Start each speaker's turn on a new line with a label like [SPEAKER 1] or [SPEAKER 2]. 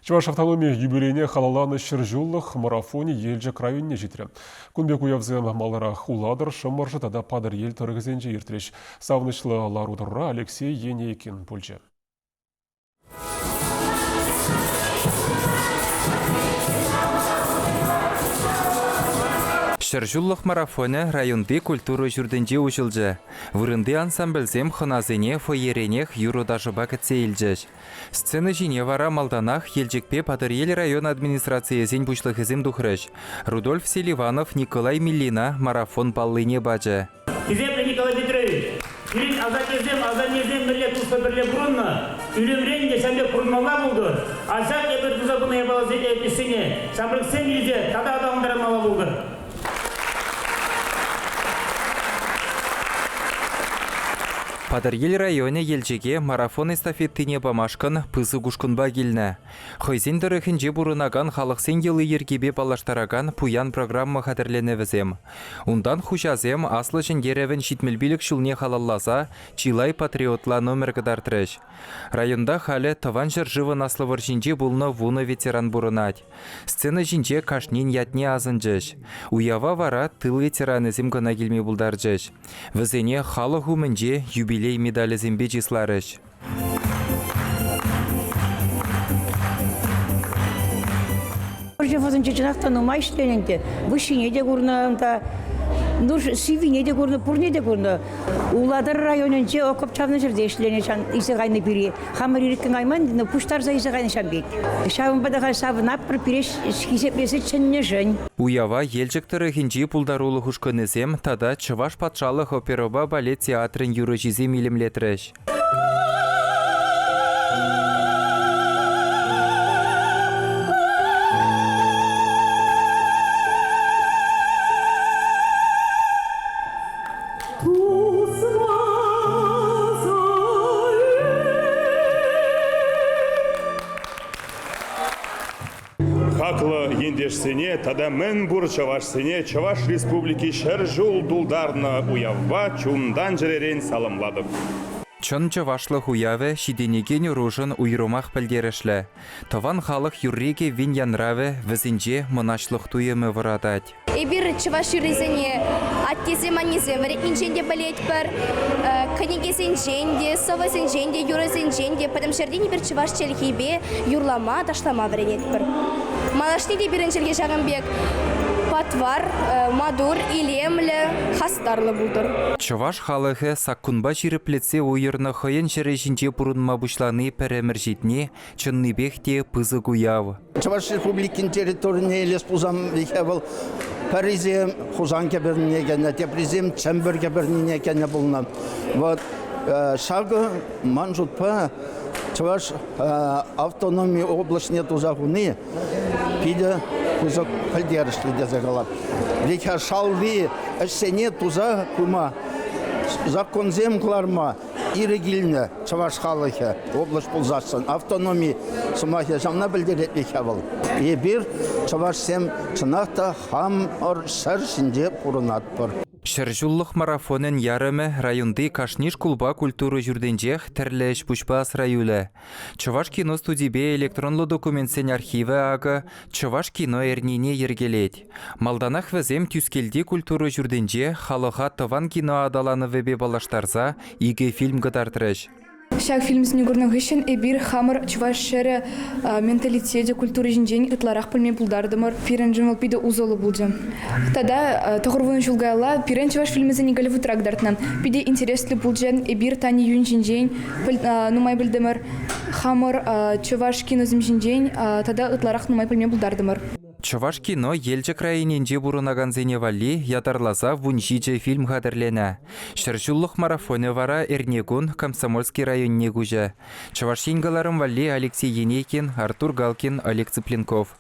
[SPEAKER 1] Чуваш автономия юбилейне халаланы шыржуллық марафоне елжік районне жетірі. Күнбек уявзем малырақ уладыр шымыржы тада падыр ел тұрғызенже ертіреш. Савнышлы ларудырра Алексей Енейкин пульчы.
[SPEAKER 2] Шыржуллық марафоны районды культуры жүрденде ұшылжы. Вырынды ансамбльзем хыназене фойеренех юрудажыба кітсейлжіш. Сцены жине вара малданах елжекпе падыр ел район администрациясен бұшлықызем дұхрыш. Рудольф Селиванов, Николай Миллина марафон баллыне бажы.
[SPEAKER 3] Киземлі Николай Петрович, Ирин азан-езем бірле тұлса бірле бұрынна, үлемрен десемде құрынмала бұлды. Азат ебір тұзабыны ебалазы әпесіне, самрықсен елзе тада адамдарымала бұлды.
[SPEAKER 2] Падыр ел районе елжеге марафон эстафеттіне бамашқын пызы күшкінба келіні. Хойзен дұрықынже бұрынаган халықсен елі ергебе балаштараган пуян программа қадірлене візем. Ундан хушазем аслы жіндеревін шитмелбілік шылне халаллаза чилай патриотла номер қыдартырыш. Районда халі таван жыржывын аслывыр жінде бұлны вуны ветеран бұрынат. Сцена жінде кашнен ятне азынжыш. Уява вара тыл ветеранызем гына келме бұлдаржыш. Візене халық умынже юбилей медалі зембе числарыш.
[SPEAKER 4] Жефазын чечінақтан ұмай ішлененде, бұшыне де көрінімді, сүйвине де көріні, пұрне де көріні. Уладыр районынче оқып чавны жерде ішлене исі ғайны бірі. Хамыр еріккен айман, пұштарза исі ғайны шан бек. Шавын бадаға савын аппыр пиреш хисеплесі чынне жын.
[SPEAKER 2] Уява елжіктірі хинжи пулдарулы хушкынызем, тада Чываш патшалық опероба балет театрын юрыжизем илімлетіріш.
[SPEAKER 5] Хаклы ендешсене, тада мен бұр Чавашсене, Чаваш республики шәржул дулдарны уявва чундан жеререн салымладым.
[SPEAKER 2] Чын Чывашлық уявы шиденеген ружын уйрумақ пілдерішлі. Таван халық юрреге вин янравы візінже мұнашлық туйымы вырадать.
[SPEAKER 6] Эбир Чываш юрезене аттезем анезем, инженде балет бар, книгесен женде, совасен женде, юрезен женде, потому что бір Чываш челхибе юрлама, ташлама вренет бар. Малашни де біріншілге жағынбек патвар, мадур, илемлі, хастарлы бұлдыр.
[SPEAKER 2] Чываш халығы саққынба жиріплетсе ойырны қойын жері жінде бұрынма бұшланы пәрәмір жетіне чынны бекте пызы гуявы.
[SPEAKER 7] Чываш республикин территорияне елес бұзам векевіл Паризем хузан кебіріне кәне, тепризем чәмбір кебіріне кәне бұлынан. Вот шағы манжутпа Чываш автономия облачне тузағыны пиде кузак пілдерішлі дезегалар. Веке шалви әшсене туза күма законзем кларма ирегилне Чываш халығы облач бұлзашсын. Автономия сымахе жамна білдерет веке бұл. Ебір Чываш сем чынақта хам ор шар шинде пұрынат бір.
[SPEAKER 2] Шыржуллық марафонын ярымы районды кашниш кулба культуры жүрденжех тәрләш бұшпас райулы. Чываш кино студибе электронлы документсен архивы ағы Чываш кино әрнене ергелет. Малданах візем түскелді культуры жүрденже халыға таван кино адаланы вебе балаштарза иге фильм гыдартырыш.
[SPEAKER 8] Шак фильмсіне көрінің ғышын әбір хамыр Чываш шәрі менталитеті культуры жинжен ұтларақ пілме бұлдардымыр пирен жымыл пиді ұзолы бұлдым. Тада тұғырвын жылғайла пирен Чываш фильмізіне Голливуд рагдартынан пиде интереслі бұлжен әбір тани юн жинжен нумай білдімір хамыр Чываш кинозым жинжен тада ұтларақ нумай пілме бұлдардымыр.
[SPEAKER 2] Чываш кино елжі крайыненже бұрынаган зеневали ядарлаза вунжиже фильм қадырлене. Шыржуллық марафоны вара Эрнегун, Комсомольский район негужа. Чываш еңгаларым вали Алексей Енейкин, Артур Галкин, Олег Цыпленков.